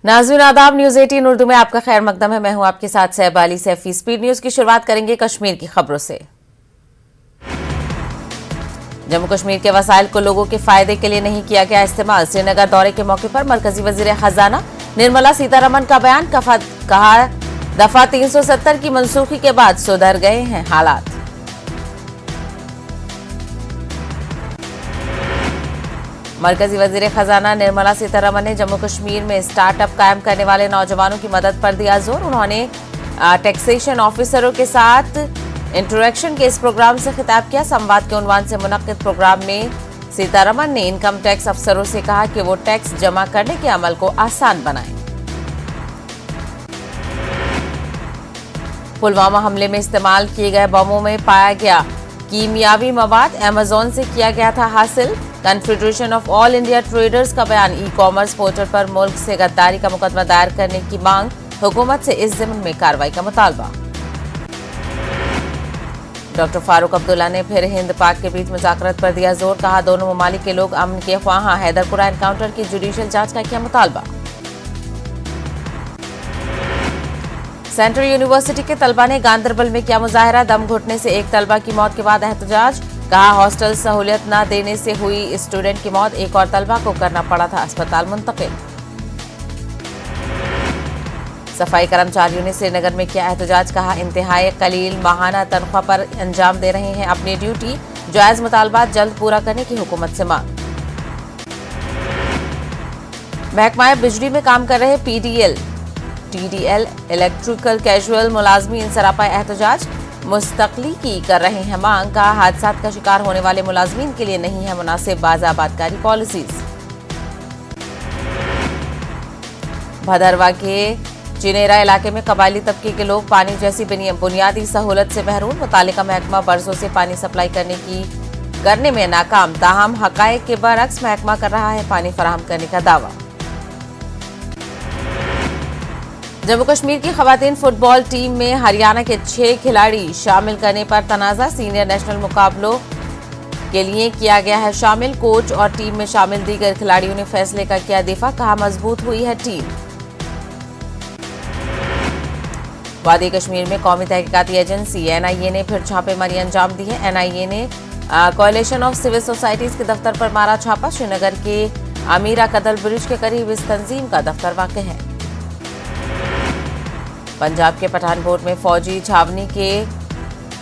नाज़रीन आदाब, न्यूज 18 उर्दू में आपका खैर मकदम है। मैं हूं आपके साथ सहबाली सैफी। स्पीड न्यूज की शुरुआत करेंगे कश्मीर की खबरों से। जम्मू कश्मीर के वसाइल को लोगों के फायदे के लिए नहीं किया गया इस्तेमाल। श्रीनगर दौरे के मौके पर मरकजी वजीर खजाना निर्मला सीतारमण का बयान। कहा दफा 370 की मनसूखी के बाद सुधर गए हैं हालात। मरकजी वजीर खजाना निर्मला सीतारमण ने जम्मू कश्मीर में स्टार्टअप कायम करने वाले नौजवानों की मदद पर दिया जोर। उन्होंने टैक्सेशन ऑफिसरों के साथ इंटरेक्शन के इस प्रोग्राम से खिताब किया। संवाद के उन्वान से मुनक्किद प्रोग्राम में सीतारमण ने इनकम टैक्स अफसरों से कहा कि वो टैक्स जमा करने के अमल को आसान बनाएं। पुलवामा हमले में इस्तेमाल किए गए बमों में पाया गया कीमियावी मवाद अमेजोन से किया गया था हासिल। Confederation of all India traders का बयान। ई कॉमर्स पोर्टल पर मुल्क से गद्दारी का मुकदमा दायर करने की मांग। हुकूमत से इस ज़िम्न में कार्रवाई का मुतालबा। डॉक्टर फारूक अब्दुल्ला ने फिर हिंद पाक के बीच मुज़ाकरत पर दिया जोर। कहा दोनों ममालिक के लोग अमन के ख्वाहां। हैदरपुरा एनकाउंटर की जुडिशियल जांच का किया मुतालबा। सेंट्रल यूनिवर्सिटी के तलबा ने गांदरबल में किया मुजाहरा। दम घुटने से एक तलबा की मौत के बाद एहतजाज। कहा हॉस्टल सहूलियत न देने से हुई स्टूडेंट की मौत। एक और तलबा को करना पड़ा था अस्पताल मुंतकिल। सफाई कर्मचारियों ने श्रीनगर में किया एहतजाज। कहा इंतहाई कलील माहाना तनख्वाह पर अंजाम दे रहे हैं अपनी ड्यूटी। जायज मुतालबात जल्द पूरा करने की हुकूमत से मांग। महकमा बिजली में काम कर रहे टीडीएल इलेक्ट्रिकल कैजुअल मुलाजमीन सरापा एहतजाज। मुस्तकली की कर रहे हैं मांग। का हादसात का शिकार होने वाले मुलाजमीन के लिए नहीं है मुनासिब बाज़ाबातकारी पॉलिसीज। भदरवा के चिनेरा इलाके में कबायली तबके के लोग पानी जैसी बुनियादी सहूलत से महरूम। मुतालिका महकमा बरसों से पानी सप्लाई करने में नाकाम। ताहम हकायक के बरअक्स महकमा कर रहा है पानी फराहम करने का दावा। जम्मू कश्मीर की खवातीन फुटबॉल टीम में हरियाणा के 6 खिलाड़ी शामिल करने पर तनाज़ा। सीनियर नेशनल मुकाबलों के लिए किया गया है शामिल। कोच और टीम में शामिल दीगर खिलाड़ियों ने फैसले का किया दिफा। कहा मजबूत हुई है टीम। वादी कश्मीर में कौमी तहकीकाती एजेंसी एनआईए ने फिर छापेमारी अंजाम दी है। एनआईए ने कोalition ऑफ सिविल सोसाइटीज के दफ्तर पर मारा छापा। श्रीनगर के अमीरा कदल ब्रिज के करीब इस तंजीम का दफ्तर वाक़ है। पंजाब के पठानकोट में फौजी छावनी के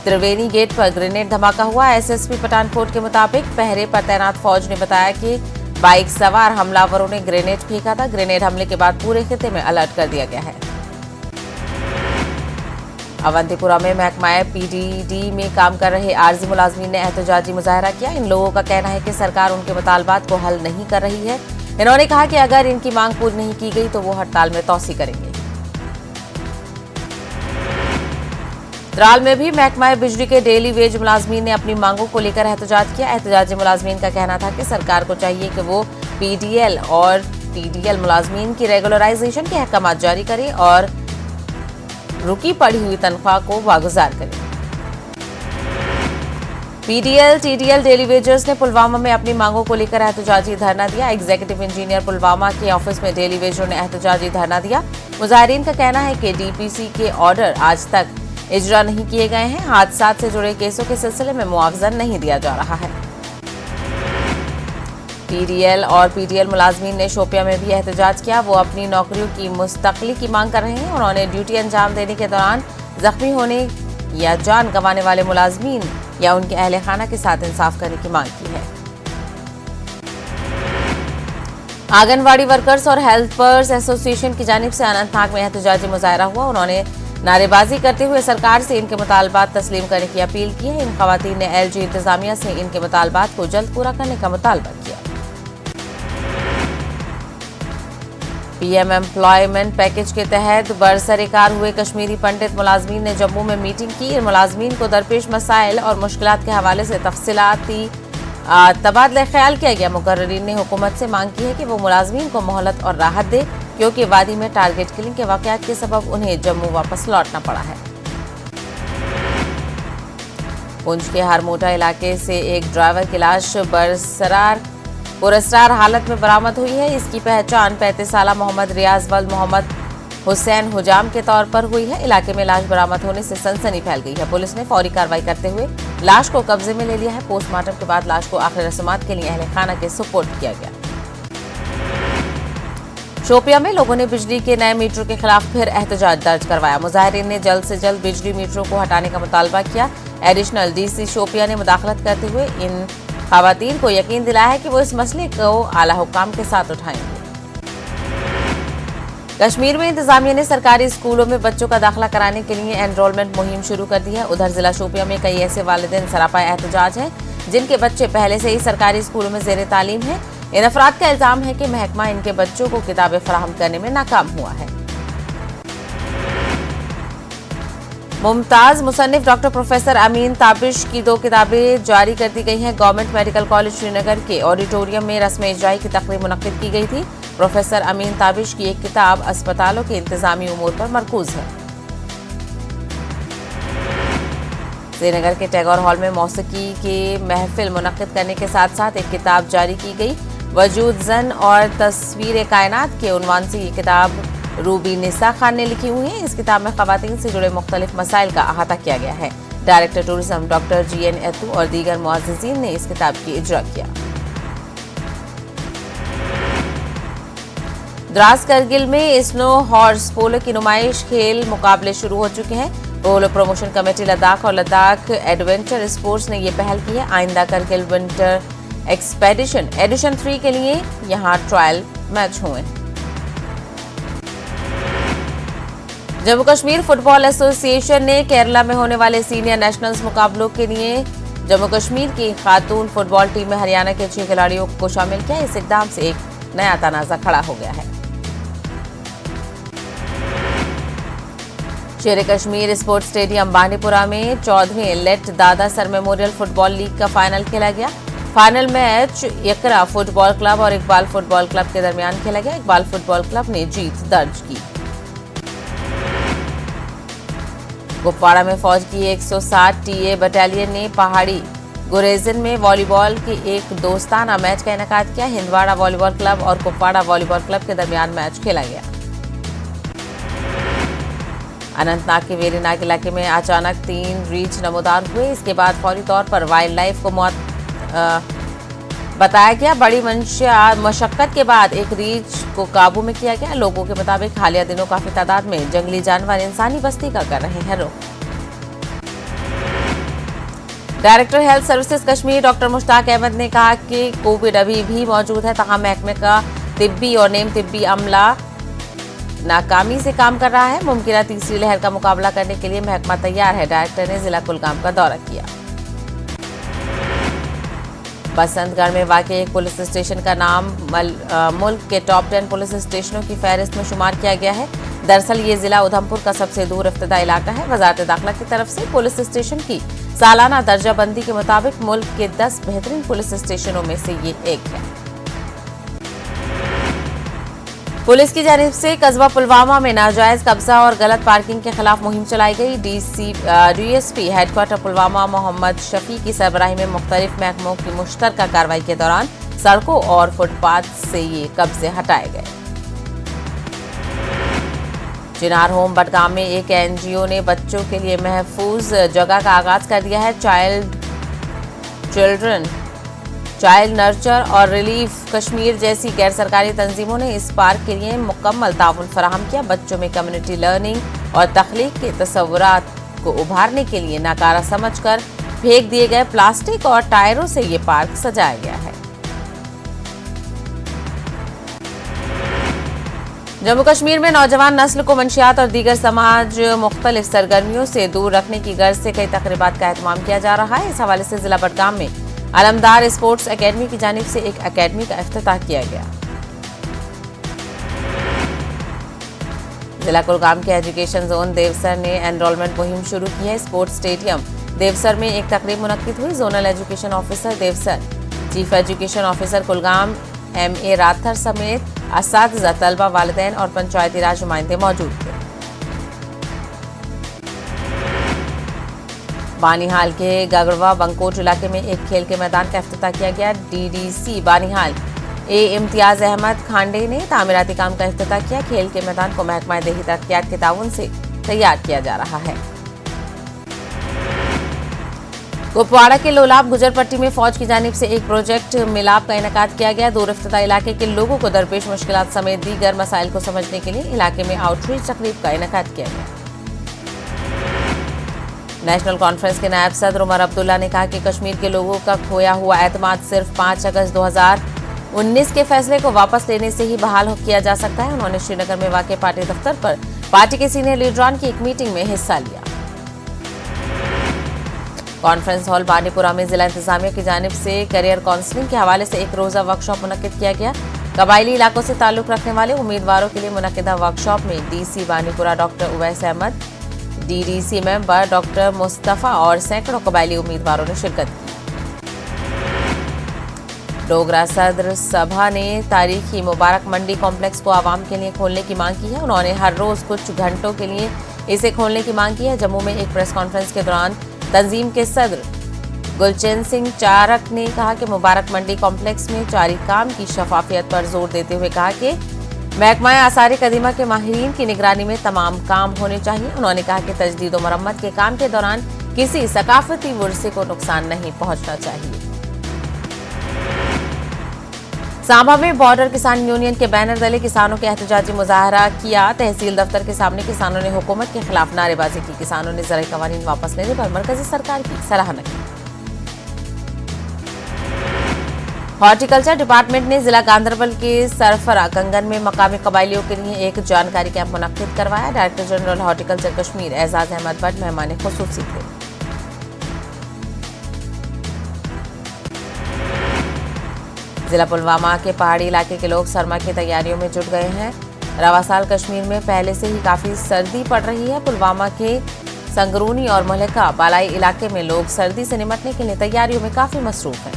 त्रिवेणी गेट पर ग्रेनेड धमाका हुआ। एसएसपी पठानकोट के मुताबिक पहरे पर तैनात फौज ने बताया कि बाइक सवार हमलावरों ने ग्रेनेड फेंका था। ग्रेनेड हमले के बाद पूरे खिते में अलर्ट कर दिया गया है। अवंतीपुरा में महकमा पीडीडी में काम कर रहे आरजी मुलाजमीन ने एहतजाजी मुजाहरा किया। इन लोगों का कहना है कि सरकार उनके मुतालबात को हल नहीं कर रही है। इन्होंने कहा कि अगर इनकी मांग पूरी नहीं की गई तो वो हड़ताल में तौसी करेंगे। त्राल में भी महकमा बिजली के डेली वेज मुलाजमीन ने अपनी मांगों को लेकर एहतजाज किया। एहतजाजी मुलाजमीन का कहना था कि सरकार को चाहिए कि वो पीडीएल और टीडीएल मुलाजमीन की रेगुलराइजेशन के अहकामात जारी करे और रुकी पड़ी हुई तनख्वाह को वागुजार करे। पीडीएल टीडीएल डेली वेजर्स ने पुलवामा में अपनी मांगों को लेकर एहतजाजी धरना दिया। एग्जीक्यूटिव इंजीनियर पुलवामा के ऑफिस में डेली वेजरों ने एहतजाजी धरना दिया। मुजाहिरीन का कहना है कि डीपीसी के ऑर्डर आज तक इजरा नहीं किए गए हैं। हादसात से जुड़े केसों के सिलसिले में मुआवजा नहीं दिया जा रहा है। टीडीएल और पीडीएल मुलाजमीन ने शोपिया में भी एहतजाज किया। वो अपनी नौकरियों की मुस्तकली की मांग कर रहे हैं। उन्होंने ड्यूटी अंजाम देने के दौरान जख्मी होने या जान गंवाने वाले मुलाजमीन या उनके अहले खाना के साथ इंसाफ करने की मांग की है। आंगनवाड़ी वर्कर्स और हेल्पर्स एसोसिएशन की जानिब से अनंतनाग में एहतजाजी मुजाहरा हुआ। उन्होंने नारेबाजी करते हुए सरकार से इनके मुतालबात तस्लीम करने की अपील की है। इन खवातीन ने एलजी इंतजामिया से इनके मुतालबात को जल्द पूरा करने का मुतालबा किया। पीएम एम्प्लॉयमेंट पैकेज के तहत बरसरेकार हुए कश्मीरी पंडित मुलाजमीन ने जम्मू में मीटिंग की। इन मुलाजमीन को दरपेश मसाइल और मुश्किलात के हवाले से तफसीलाती तबादला ख्याल किया गया। मुकर्रीन ने हुकूमत से मांग की है कि वो मुलाजमीन को मोहलत और राहत दे, क्योंकि वादी में टारगेट किलिंग के वाकयात के सबब उन्हें जम्मू वापस लौटना पड़ा है। पुंछ के हरमोटा इलाके से एक ड्राइवर की लाश बरसरार पुरस्कार हालत में बरामद हुई है। इसकी पहचान 35 साल मोहम्मद रियाज वल्द मोहम्मद हुसैन हुजाम के तौर पर हुई है। इलाके में लाश बरामद होने से सनसनी फैल गई है। पुलिस ने फौरी कार्रवाई करते हुए लाश को कब्जे में ले लिया है। पोस्टमार्टम के बाद लाश को आखिरी रस्मात के लिए अहले खाना के सुपुर्द किया गया। शोपिया में लोगों ने बिजली के नए मीटरों के खिलाफ फिर एहतजाज दर्ज करवाया। मुजाहिरीन ने जल्द से जल्द बिजली मीटरों को हटाने का मुतालबा किया। एडिशनल डीसी शोपिया ने मुदाखलत करते हुए इन खवातीन को यकीन दिलाया है कि वो इस मसले को आला हुक्काम के साथ उठाएंगे। कश्मीर में इंतजामिया ने सरकारी स्कूलों में बच्चों का दाखिला कराने के लिए एनरोलमेंट मुहिम शुरू कर दी है। उधर जिला शोपिया में कई ऐसे वालिदैन सरापा एहतजाज हैं जिनके बच्चे पहले से ही सरकारी स्कूलों में जेर तालीम हैं। इन अफराद का इल्जाम है कि महकमा इनके बच्चों को किताबें फराहम करने में नाकाम हुआ है। मुमताज मुसन्निफ डॉक्टर प्रोफेसर अमीन ताबिश की 2 किताबें जारी कर दी गई हैं। गवर्नमेंट मेडिकल कॉलेज श्रीनगर के ऑडिटोरियम में रस्म इजराई की तकरीब मुनक्किद की गई थी। प्रोफेसर अमीन ताबिश की एक किताब अस्पतालों के इंतजामी उमूर पर मरकूज है। श्रीनगर के टैगोर हॉल में मौसीकी की महफिल मुनक्किद करने के साथ साथ एक किताब जारी की गई। वजूद जन और तस्वीर कायनात के उन्वान से ये किताब रूबी निसा खान ने लिखी हुई है। इस किताब में खवातीन से जुड़े मुख्तलिफ मसाइल का अहाता किया गया है। डायरेक्टर टूरिज्म डॉक्टर GN एतू और दीगर मुअज़्ज़िज़ीन ने इस किताब की इजरा किया। द्रास करगिल में स्नो हॉर्स पोलो की नुमाइश खेल मुकाबले शुरू हो चुके हैं। पोलो प्रमोशन कमेटी लद्दाख और लद्दाख एडवेंचर स्पोर्ट्स ने ये पहल की है। आइंदा करगिल विंटर एक्सपेडिशन एडिशन 3 के लिए यहां ट्रायल मैच हुए। जम्मू कश्मीर फुटबॉल एसोसिएशन ने केरला में होने वाले सीनियर नेशनल्स मुकाबलों के लिए जम्मू कश्मीर की खातून फुटबॉल टीम में हरियाणा के 6 खिलाड़ियों को शामिल किया। इस इकदाम से एक नया तनाजा खड़ा हो गया है। शेर कश्मीर स्पोर्ट्स स्टेडियम बांडीपुरा में 14वें लेट दादा सर मेमोरियल फुटबॉल लीग का फाइनल खेला गया। फाइनल मैच इकरा फुटबॉल क्लब और इकबाल फुटबॉल क्लब के दरमियान खेला गया। इकबाल फुटबॉल क्लब ने जीत दर्ज की। कुपवाड़ा में फौज की 160 टीए बटालियन ने पहाड़ी गुरेजन में वॉलीबॉल के एक दोस्ताना मैच का इनेकाद किया। हिंदवाड़ा वॉलीबॉल क्लब और कुपवाड़ा वॉलीबॉल क्लब के दरमियान मैच खेला गया। अनंतनाग के वेरीनाग इलाके में अचानक 3 रीछ नमूदार हुए। इसके बाद फौरी तौर पर वाइल्ड लाइफ को बताया गया। बड़ी मशक्कत के बाद एक रीछ को काबू में किया गया। लोगों के मुताबिक हालिया दिनों काफी तादाद में जंगली जानवर इंसानी बस्ती का कर रहे हैं रुख। Director health services Kashmir doctor Mushtaq Ahmad ने कहा कि कोविड अभी भी मौजूद है, तमाम महकमे का तिब्बी और नेम तिब्बी अमला नाकामी से काम कर रहा है। मुमकिन तीसरी लहर का मुकाबला करने के लिए महकमा तैयार है। डायरेक्टर ने जिला कुलगाम का दौरा किया। बसंतगढ़ में वाक़ई एक पुलिस स्टेशन का नाम मुल्क के टॉप 10 पुलिस स्टेशनों की फहरिस्त में शुमार किया गया है। दरअसल ये जिला उधमपुर का सबसे दूर इफ्तिदा इलाका है। वजारत दाखिला की तरफ से पुलिस स्टेशन की सालाना दर्जाबंदी के मुताबिक मुल्क के 10 बेहतरीन पुलिस स्टेशनों में से ये एक है। पुलिस की जानिब से कस्बा पुलवामा में नाजायज कब्जा और गलत पार्किंग के खिलाफ मुहिम चलाई गई। DSP हेडक्वार्टर पुलवामा मोहम्मद शफी की सरबराही में मुख्तलिफ महकमों की मुश्तरका कार्रवाई के दौरान सड़कों और फुटपाथ से ये कब्जे हटाए गए। चिनार होम बडगाम में एक NGO ने बच्चों के लिए महफूज जगह का आगाज कर दिया है। चाइल्ड नर्चर और रिलीफ कश्मीर जैसी गैर सरकारी तंजीमों ने इस पार्क के लिए मुकम्मल ताउन फराहम किया। बच्चों में कम्युनिटी लर्निंग और तख्लीक के तसव्वुरात को उभारने के लिए नाकारा समझकर फेंक दिए गए प्लास्टिक और टायरों से ये पार्क सजाया गया है। जम्मू कश्मीर में नौजवान नस्ल को मंशियात और दीगर समाज मुख्तलिफ सरगर्मियों से दूर रखने की गर्ज से कई तकरीबात का एहतमाम किया जा रहा है। इस हवाले से जिला बडगाम में अलमदार स्पोर्ट्स एकेडमी की जानिब से एक एकेडमी का इफ्तिताह किया गया। जिला कुलगाम के एजुकेशन जोन देवसर ने एनरोलमेंट मुहिम शुरू की है। स्पोर्ट्स स्टेडियम देवसर में एक तकरीब मुनक्किद हुई। Zonal education officer Devsar, chief education officer Kulgam MA Rather समेत असातिज़ा, तलबा, वालिदैन और पंचायती राज नुमाइंदे मौजूद थे। बानिहाल के गगड़वा बंकोट इलाके में एक खेल के मैदान का इफ्तिताह किया गया। DDC बानिहाल ए इम्तियाज अहमद खांडे ने तामीराती काम का इफ्तिताह किया। खेल के मैदान को महकमा देही तरक्कियात के ताउन से तैयार किया जा रहा है। कुपवाड़ा के लोलाब गुजर पट्टी में फौज की जानिब से एक प्रोजेक्ट मिलाप का इनेकाद किया गया। दूर इफ्तिता इलाके के लोगों को दरपेश मुश्किलात समेत दीगर मसाइल को समझने के लिए इलाके में आउटरीच तकरीब का इनेकाद किया गया। नेशनल कॉन्फ्रेंस के नायब सदर उमर अब्दुल्ला ने कहा कि कश्मीर के लोगों का खोया हुआ एतमाद सिर्फ 5 अगस्त 2019 के फैसले को वापस लेने से ही बहाल किया जा सकता है। उन्होंने श्रीनगर में वाक़ पार्टी दफ्तर पर पार्टी के सीनियर लीडरान की एक मीटिंग में हिस्सा लिया। कॉन्फ्रेंस हॉल बानीपुरा में जिला इंतजामिया की जानिब से करियर काउंसलिंग के हवाले से एक रोजा वर्कशॉप मुनक्किद किया गया। कबायली इलाकों से ताल्लुक रखने वाले उम्मीदवारों के लिए मुनक्किदा वर्कशॉप में DC Banipura doctor Owais Ahmad, DDC member doctor Mustafa और सैकड़ों कबायली उम्मीदवारों ने शिरकत की। डोगरा सदर सभा ने तारीखी मुबारक मंडी कॉम्प्लेक्स को आवाम के लिए खोलने की मांग की है। उन्होंने हर रोज कुछ घंटों के लिए इसे खोलने की मांग की है। जम्मू में एक प्रेस कॉन्फ्रेंस के दौरान तंजीम के सदर गुलचैन सिंह चारक ने कहा कि मुबारक मंडी कॉम्प्लेक्स में जारी काम की शफाफियत पर जोर देते हुए कहा कि महकमा आसार कदीमा के माहिरीन की निगरानी में तमाम काम होने चाहिए। उन्होंने कहा कि तजदीद व मरम्मत के काम के दौरान किसी सकाफती वर्से को नुकसान नहीं पहुंचना चाहिए। सांबा में बॉर्डर किसान यूनियन के बैनर तले किसानों के एहतजाजी मुजाहरा किया। तहसील दफ्तर के सामने किसानों ने हुकूमत के खिलाफ नारेबाजी की। किसानों ने ज़राई कवानीन वापस लेने पर मरकजी सरकार की सराहना की। हॉर्टिकल्चर डिपार्टमेंट ने जिला गांधरबल के सरफरा कंगन में मकामी कबायलियों के लिए एक जानकारी कैंप मुनक्किद करवाया। Director general horticulture Kashmir Ejaz Ahmad Bhat मेहमान खुसूसी थे। जिला पुलवामा के पहाड़ी इलाके के लोग सरमा की तैयारियों में जुट गए हैं। रवा साल कश्मीर में पहले से ही काफी सर्दी पड़ रही है। पुलवामा के संगरूनी और मलका बालाई इलाके में लोग सर्दी से निपटने के लिए तैयारियों में काफी मसरूफ हैं।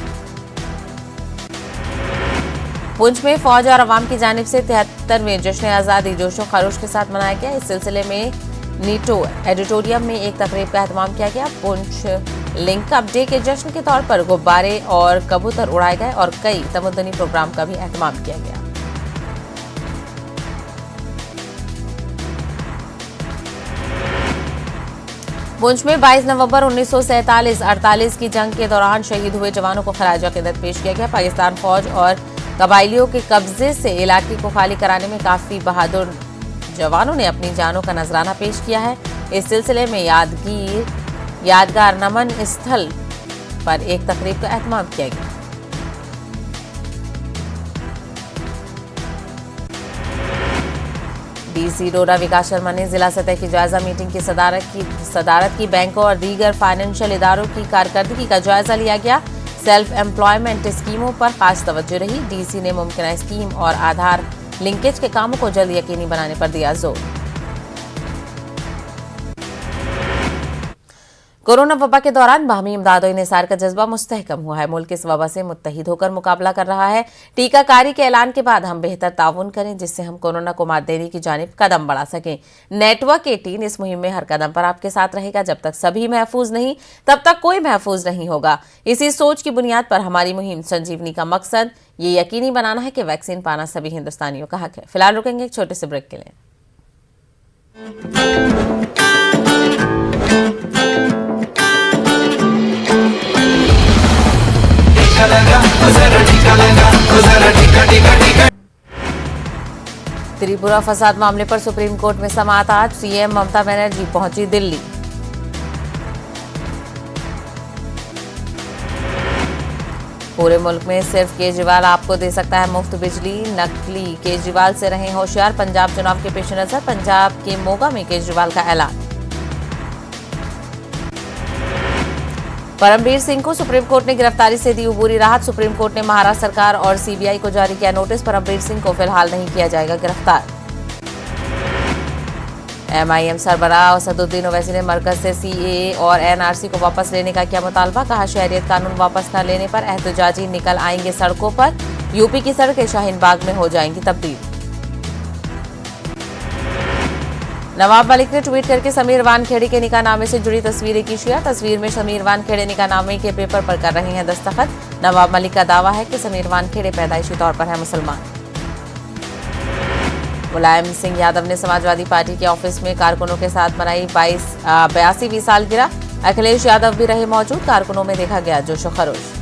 पुंछ में फौज और अवाम की जानिब से 73वें जश्न आज़ादी जोशो खरोश के साथ मनाया गया। इस सिलसिले में नीटो एडिटोरियम में एक तकरीब का एहतमाम किया गया। पुंछ लिंक अप डे के जश्न के तौर पर गुब्बारे और कबूतर उड़ाए गए और कई तमद्दुनी प्रोग्राम का भी एहतमाम किया गया। पुंछ में 22 नवंबर 1947-48 की जंग के दौरान शहीद हुए जवानों को खराज अकीदत पेश किया गया। पाकिस्तान फौज और कबायलियों के कब्जे से इलाके को खाली कराने में काफी बहादुर जवानों ने अपनी जानों का नजराना पेश किया है। इस सिलसिले में यादगार नमन स्थल पर एक तकरीब का एहतमाम किया गया। डीसी डोडा विकास शर्मा ने जिला सतह की जायजा मीटिंग की सदारत की। बैंकों और दीगर फाइनेंशियल इदारों की कारकर्दगी का जायजा लिया गया। सेल्फ एम्प्लॉयमेंट स्कीमों पर खास तवज्जो रही। डीसी ने मुमकिन स्कीम और आधार लिंकेज के कामों को जल्द यकीनी बनाने पर दिया जोर। कोरोना वबा के दौरान बाहमी इमदाद और इंसार का जज्बा मुस्तहकम हुआ है। मुल्क इस वबा से मुत्तहिद होकर मुकाबला कर रहा है। टीकाकारी के ऐलान के बाद हम बेहतर ताउन करें जिससे हम कोरोना को मात देने की जानिब कदम बढ़ा सकें। नेटवर्क 18 इस मुहिम में हर कदम पर आपके साथ रहेगा। जब तक सभी महफूज नहीं तब तक कोई महफूज नहीं होगा। इसी सोच की बुनियाद पर हमारी मुहिम संजीवनी का मकसद ये यकीनी बनाना है कि वैक्सीन पाना सभी हिंदुस्तानियों का हक है। फिलहाल रुकेंगे एक छोटे से ब्रेक के लिए। त्रिपुरा फसाद मामले पर सुप्रीम कोर्ट में समाअत आज। सीएम ममता बनर्जी पहुंची दिल्ली। पूरे मुल्क में सिर्फ केजरीवाल आपको दे सकता है मुफ्त बिजली। नकली केजरीवाल से रहें होशियार। पंजाब चुनाव के पेश नजर पंजाब के मोगा में केजरीवाल का ऐलान। परमबीर सिंह को सुप्रीम कोर्ट ने गिरफ्तारी से दी अबूरी राहत। सुप्रीम कोर्ट ने महाराष्ट्र सरकार और सीबीआई को जारी किया नोटिस। परमबीर सिंह को फिलहाल नहीं किया जाएगा गिरफ्तार। एमआईएम सरबराह असदुद्दीन ओवैसी ने मरकज से सीएए और एनआरसी को वापस लेने का किया मुतालबा। कहा शहरियत कानून वापस न लेने पर एहतजाजी निकल आएंगे सड़कों पर। यूपी की सड़कें शाहीन बाग में हो जाएंगी तब्दील। नवाब मलिक ने ट्वीट करके समीर वानखेड़े के निकाहनामे से जुड़ी तस्वीरें की शेयर। तस्वीर में समीर वानखेड़े निकाहनामे के पेपर पर कर रहे हैं दस्तखत। नवाब मलिक का दावा है कि समीर वानखेड़े पैदाइशी तौर पर है मुसलमान। मुलायम सिंह यादव ने समाजवादी पार्टी के ऑफिस में कारकुनों के साथ मनाई 82वीं सालगिरह। अखिलेश यादव भी रहे मौजूद। कारकुनों में देखा गया जोशो खरोश।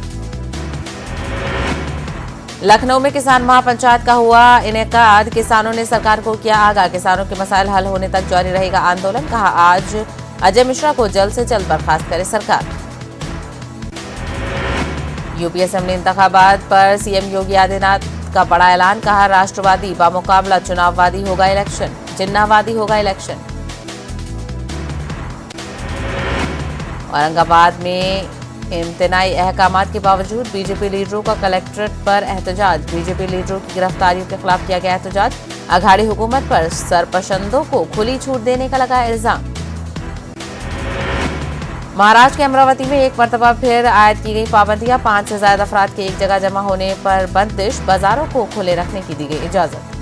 लखनऊ में किसान महापंचायत का हुआ इनेकाद। किसानों ने सरकार को किया आगाह। किसानों के मसाइल हल होने तक जारी रहेगा आंदोलन। कहा आज अजय मिश्रा को जल्द से जल्द बर्खास्त करे सरकार। यूपी असेंबली इंतखाबात पर सीएम योगी आदित्यनाथ का बड़ा ऐलान। कहा राष्ट्रवादी बामुकाबला चुनाववादी होगा इलेक्शन, जिन्नावादी होगा इलेक्शन। औरंगाबाद में इम्तनाई अहकामात के बावजूद बीजेपी लीडरों का कलेक्ट्रेट पर एहतजाज। बीजेपी लीडरों की गिरफ्तारियों के खिलाफ किया गया एहतजाज। अघाड़ी हुकूमत पर सरपसंदों को खुली छूट देने का लगा इल्जाम। महाराष्ट्र के अमरावती में एक मरतबा फिर आयद की गई पाबंदियां। 5 से ज्यादा अफराद के एक जगह जमा होने पर बंदिश। बाजारों को खुले रखने की दी गई इजाजत।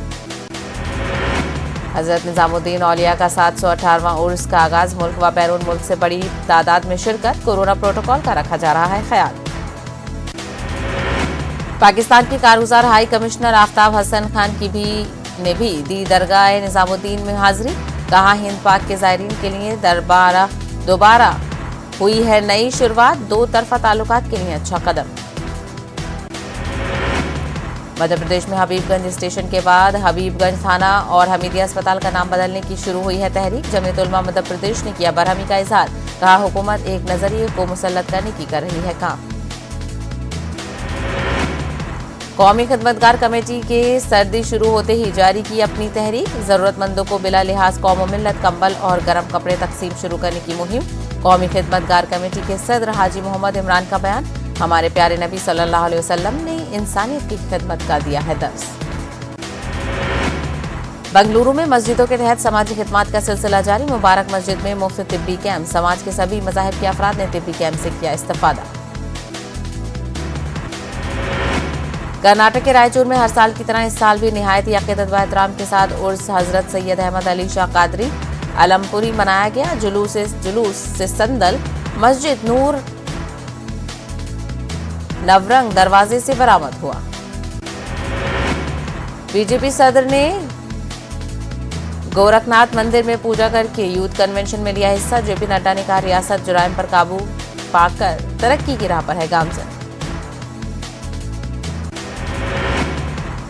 हजरत निजामुद्दीन औलिया का 718वां उर्स का आगाज। मुल्क व बैरून मुल्क से बड़ी तादाद में शिरकत। कोरोना प्रोटोकॉल का रखा जा रहा है ख्याल। पाकिस्तान के कारगुजार हाई कमिश्नर आफ्ताब हसन खान की ने भी दी दरगाह निजामुद्दीन में हाजिरी। कहा हिंद पाक के जायरीन के लिए दोबारा हुई है नई शुरुआत। 2 तरफा ताल्लुकात के लिए अच्छा कदम। मध्य प्रदेश में हबीबगंज स्टेशन के बाद हबीबगंज थाना और हमीदिया अस्पताल का नाम बदलने की शुरू हुई है तहरीक। जमीयत उलमा मध्य प्रदेश ने किया बरहमी का इजहार। कहा हुकूमत एक नजरिए को मुसल्लत करने की कर रही है काम। कौमी खिदमतगार कमेटी के सर्दी शुरू होते ही जारी की अपनी तहरीक। जरूरतमंदों को बिला लिहाज कौम व मिल्लत कंबल और गर्म कपड़े तकसीम शुरू करने की मुहिम। कौमी खिदमतगार कमेटी के सदर हाजी मोहम्मद इमरान का बयान। हमारे प्यारे नबी सल्लल्लाहु अलैहि वसल्लम ने इंसानियत की खिदमत का दिया है दर्स। बंगलुरु में मस्जिदों के तहत समाजी खिदमत का सिलसिला जारी। मुबारक मस्जिद में मुफ्त तिब्बी कैंप। समाज के सभी मज़ाहिब के अफराद ने तिब्बी कैंप से किया इस्तिफादा। कर्नाटक के रायचूर में हर साल की तरह इस साल भी निहायत अकीदत व एहतराम के साथ उर्स हजरत सैयद अहमद अली शाह कादरी अलमपुरी मनाया गया। जुलूस से संदल मस्जिद नूर नवरंग दरवाजे से बरामद हुआ। बीजेपी सदर ने गोरखनाथ मंदिर में पूजा करके यूथ कन्वेंशन में लिया हिस्सा। जेपी नड्डा ने कहा रियासत जुराइम पर काबू पाकर तरक्की की राह पर है गामजन।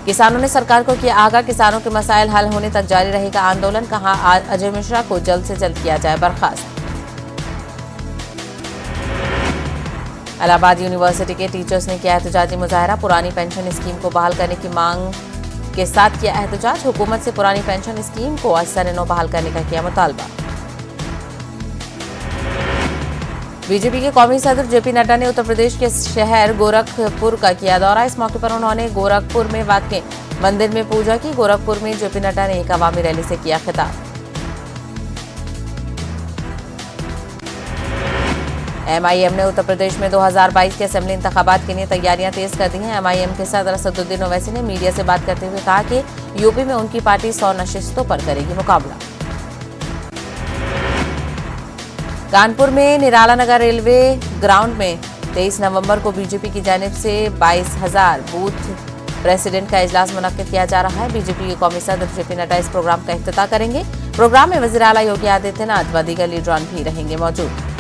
किसानों ने सरकार को किया आगाह। किसानों के मसाइल हल होने तक जारी रहेगा आंदोलन। कहा अजय मिश्रा को जल्द से जल्द किया जाए बर्खास्त। इलाहाबाद यूनिवर्सिटी के टीचर्स ने किया एहतजाजी मुजाहरा। पुरानी पेंशन स्कीम को बहाल करने की मांग के साथ किया एहतजाज। हुकूमत से पुरानी पेंशन स्कीम को असर-ए-नौ बहाल करने का किया मुतालबा। बीजेपी के कौमी सदर जेपी नड्डा ने उत्तर प्रदेश के शहर गोरखपुर का किया दौरा। इस मौके पर उन्होंने गोरखपुर में वाक़ मंदिर में पूजा की। गोरखपुर में जेपी नड्डा ने एक अवामी रैली से किया खिताब। एमआईएम ने उत्तर प्रदेश में 2022 के असेंबली इंतखाबात के लिए तैयारियां तेज कर दी हैं। एमआईएम के सदर असदुद्दीन ओवैसी ने मीडिया से बात करते हुए कहा कि यूपी में उनकी पार्टी 100 नशिस्तों पर करेगी मुकाबला। कानपुर में निराला नगर रेलवे ग्राउंड में 23 नवंबर को बीजेपी की जानिब से 22,000 बूथ प्रेसिडेंट का इजलास मुनक्किद किया जा रहा है। बीजेपी के कौमी सदर जेपी नड्डा इस प्रोग्राम का इफ्तिताह करेंगे। प्रोग्राम में वज़ीर आला योगी आदित्यनाथ व दीगर लीडरान भी रहेंगे मौजूद।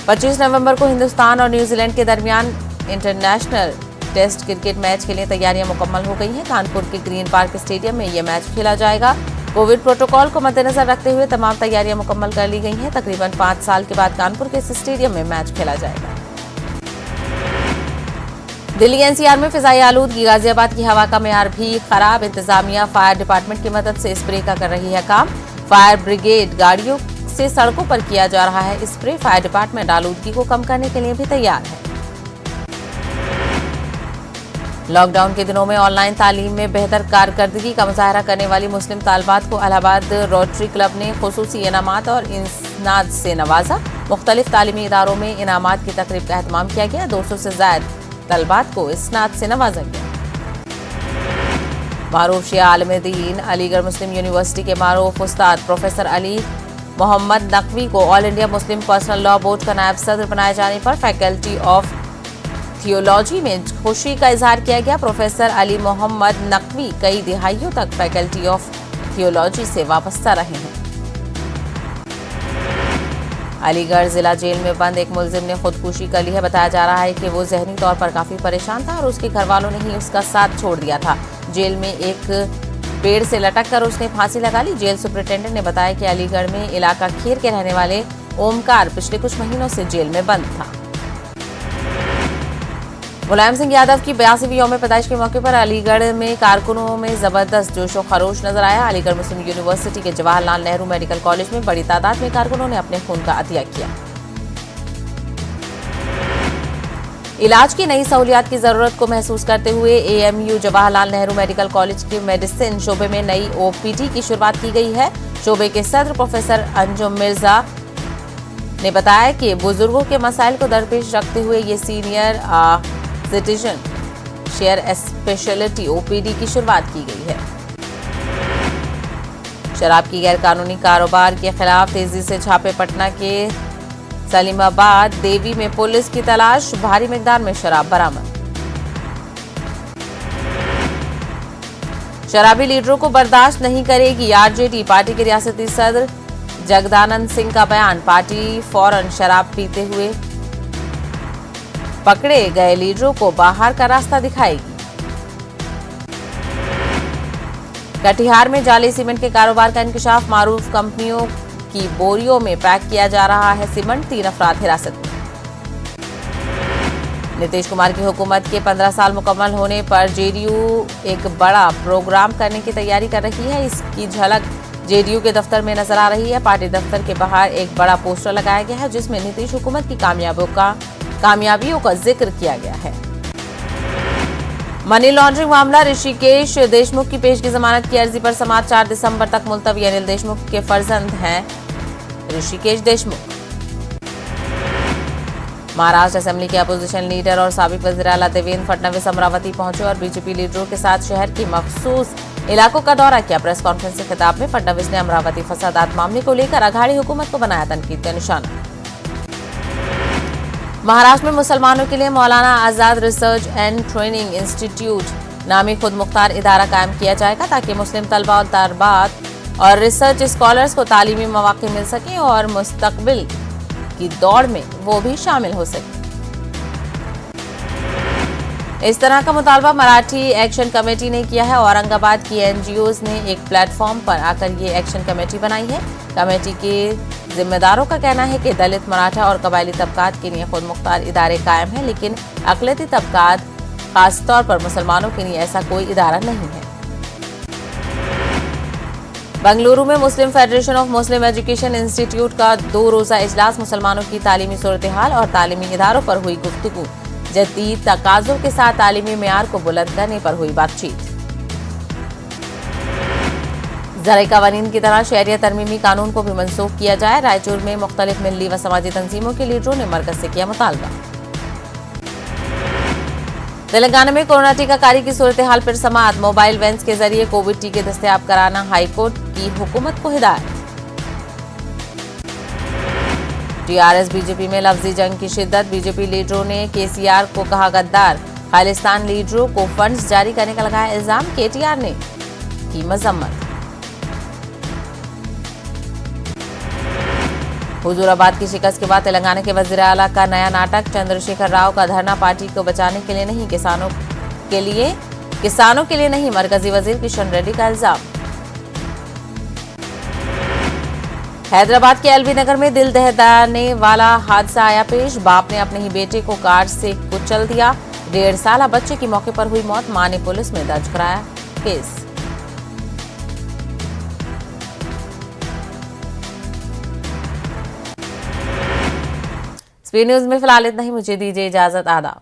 25 नवंबर को हिंदुस्तान और न्यूजीलैंड के दरमियान इंटरनेशनल टेस्ट क्रिकेट मैच के लिए तैयारियां मुकम्मल हो गई हैं। कानपुर के ग्रीन पार्क स्टेडियम में यह मैच खेला जाएगा। कोविड प्रोटोकॉल को मद्देनजर रखते हुए तमाम तैयारियां मुकम्मल कर ली गई हैं। तकरीबन 5 साल के बाद कानपुर के इस स्टेडियम में मैच खेला जाएगा। दिल्ली एनसीआर में फिजाई आलूदगी। गाजियाबाद की हवा का मेयार भी खराब। इंतजामिया फायर डिपार्टमेंट की मदद से स्प्रे का कर रही है काम। फायर ब्रिगेड गाड़ियों से सड़कों पर किया जा रहा है स्प्रे। फायर डिपार्टमेंट आलूदगी को कम करने के लिए भी तैयार है। लॉकडाउन के दिनों में ऑनलाइन तालीम में बेहतर कारकर्दगी का मुजाहरा करने वाली मुस्लिम तालबात को इलाहाबाद रोटरी क्लब ने खुसूसी इनामात और इंसनाद से नवाजा। मुख्तलिफ तालीमी इदारों में इनामात की तकरीब का एहतमाम किया गया। 200 से ज्यादा तलबात को इसनाद से नवाजा गया। मारूफ शिया आलिम दीन अलीगढ़ मुस्लिम यूनिवर्सिटी के मारूफ उस्ताद प्रोफेसर अली मोहम्मद नकवी को all India Muslim personal law board का नायब सदर बनाए जाने पर फैकल्टी ऑफ थियोलॉजी में खुशी का इजहार किया गया। प्रोफेसर अली मोहम्मद नकवी कई दिहाइयों तक फैकल्टी ऑफ थियोलॉजी से वाबस्ता रहे हैं। अलीगढ़ जिला जेल में बंद एक मुलजिम ने खुदकुशी कर ली है। बताया जा रहा है कि वो जहनी तौर पर काफी परेशान था और उसके घर वालों ने ही उसका साथ छोड़ दिया था। जेल में एक पेड़ से लटक कर उसने फांसी लगा ली। जेल सुपरिटेंडेंट ने बताया कि अलीगढ़ में इलाका खीर के रहने वाले ओमकार पिछले कुछ महीनों से जेल में बंद था। मुलायम सिंह यादव की 82वीं यौम पैदाइश के मौके पर अलीगढ़ में कारकुनों में जबरदस्त जोशो खरोश नजर आया। अलीगढ़ मुस्लिम यूनिवर्सिटी के जवाहरलाल नेहरू मेडिकल कॉलेज में बड़ी तादाद में कारकुनों ने अपने खून का अतिया किया। इलाज की नई सहूलियात की जरूरत को महसूस करते हुए AMU Jawaharlal Nehru medical college के मेडिसिन शोबे में नई ओपीडी की शुरुआत की गई है। शोबे के सदर प्रोफेसर अंजुम मिर्जा ने बताया कि बुजुर्गों के मसाइल को दरपेश रखते हुए ये senior citizen share speciality OPD की शुरुआत की गई है। शराब की गैरकानूनी कारोबार के खिलाफ तेजी से छापे। पटना के सलीमाबाद देवी में पुलिस की तलाश, भारी मिकदार में शराब बरामद। शराबी लीडरों को बर्दाश्त नहीं करेगी आरजेडी, पार्टी के रियासती सदर जगदानंद सिंह का बयान। पार्टी फौरन शराब पीते हुए पकड़े गए लीडरों को बाहर का रास्ता दिखाएगी। कटिहार में जाली सीमेंट के कारोबार का इंकशाफ। मारूफ कंपनियों की बोरियों में पैक किया जा रहा है सीमेंट। 3 अफराद हिरासत में। नीतीश कुमार की हुकूमत के 15 साल मुकम्मल होने पर जेडीयू एक बड़ा प्रोग्राम करने की तैयारी कर रही है। इसकी झलक जेडीयू के दफ्तर में नजर आ रही है। पार्टी दफ्तर के बाहर एक बड़ा पोस्टर लगाया गया है जिसमें नीतीश हुकूमत की कामयाबियों का जिक्र किया गया है। मनी लॉन्ड्रिंग मामला। ऋषिकेश देशमुख की पेशगी जमानत की अर्जी पर समाअत 4 दिसंबर तक मुलतवी। अनिल देशमुख के फर्जंद हैं ऋषिकेश देशमुख। महाराष्ट्र असेंबली के अपोजिशन लीडर और साबिक वज़ीर आला देवेंद्र फडणवीस अमरावती पहुंचे और बीजेपी लीडरों के साथ शहर की मखसूस इलाकों का दौरा किया। प्रेस कॉन्फ्रेंस के खिताब में फडणवीस ने अमरावती फसादात मामले को लेकर अघाड़ी हुकूमत को बनाया तनकीद का निशाना। महाराष्ट्र में मुसलमानों के लिए Maulana Azad research and training institute नामी खुद मुख्तार इदारा कायम किया जाएगा ताकि मुस्लिम तलबा और तलबात और रिसर्च स्कॉलर्स को तालीमी मौके मिल सके और मुस्तकबिल की दौड़ में वो भी शामिल हो सके। इस तरह का मुतालबा मराठी एक्शन कमेटी ने किया है। औरंगाबाद की एनजीओज ने एक प्लेटफॉर्म पर आकर ये एक्शन कमेटी बनाई है। कमेटी के जिम्मेदारों का कहना है कि दलित, मराठा और कबायली तबकात के लिए खुद मुख्तार इदारे कायम हैं, लेकिन अकलियती तबकात खासतौर पर मुसलमानों के लिए ऐसा कोई इदारा नहीं है। बेंगलुरु में Muslim federation of Muslim education institute का 2 रोजा इजलास। मुसलमानों की तालीमी सूरत हाल और तालीमी इदारों पर हुई गुफ्तगू। जदीद तकाज़ों के साथ तालीमी मेयार को बुलंद करने पर हुई बातचीत। ज़राई कवानीन की तरह शहरियत तरमीमी कानून को भी मनसूख किया जाए। रायचूर में मुख्तलिफ मिल्ली व समाजी तंजीमों के लीडरों ने मरकज से किया मुतालबा। तेलंगाना में कोरोना टीकाकारी की सूरत हाल पर समाअत। मोबाइल वैन्स के जरिए कोविड टीके दस्तयाब कराना हाईकोर्ट की हुकूमत को हिदायत। टीआरएस बीजेपी में लफ्जी जंग की शिद्दत। बीजेपी लीडरों ने केसीआर को कहा गद्दार। खालिस्तान लीडरों को फंड्स जारी करने का लगाया इल्जाम। केटीआर ने की मजम्मत। हुजूराबाद की शिकस्त के बाद तेलंगाना के वजीर आला का नया नाटक। चंद्रशेखर राव का धरना पार्टी को बचाने के लिए नहीं, किसानों के लिए नहीं, मरकजी वजीर किशन रेड्डी का इल्जाम। हैदराबाद के एलबी नगर में दिल दहलाने वाला हादसा आया पेश। बाप ने अपने ही बेटे को कार से कुचल दिया। 1.5 साला बच्चे की मौके पर हुई मौत। मां ने पुलिस में दर्ज कराया केस। स्पीड न्यूज में फिलहाल इतना ही। मुझे दीजिए इजाजत। आदाब।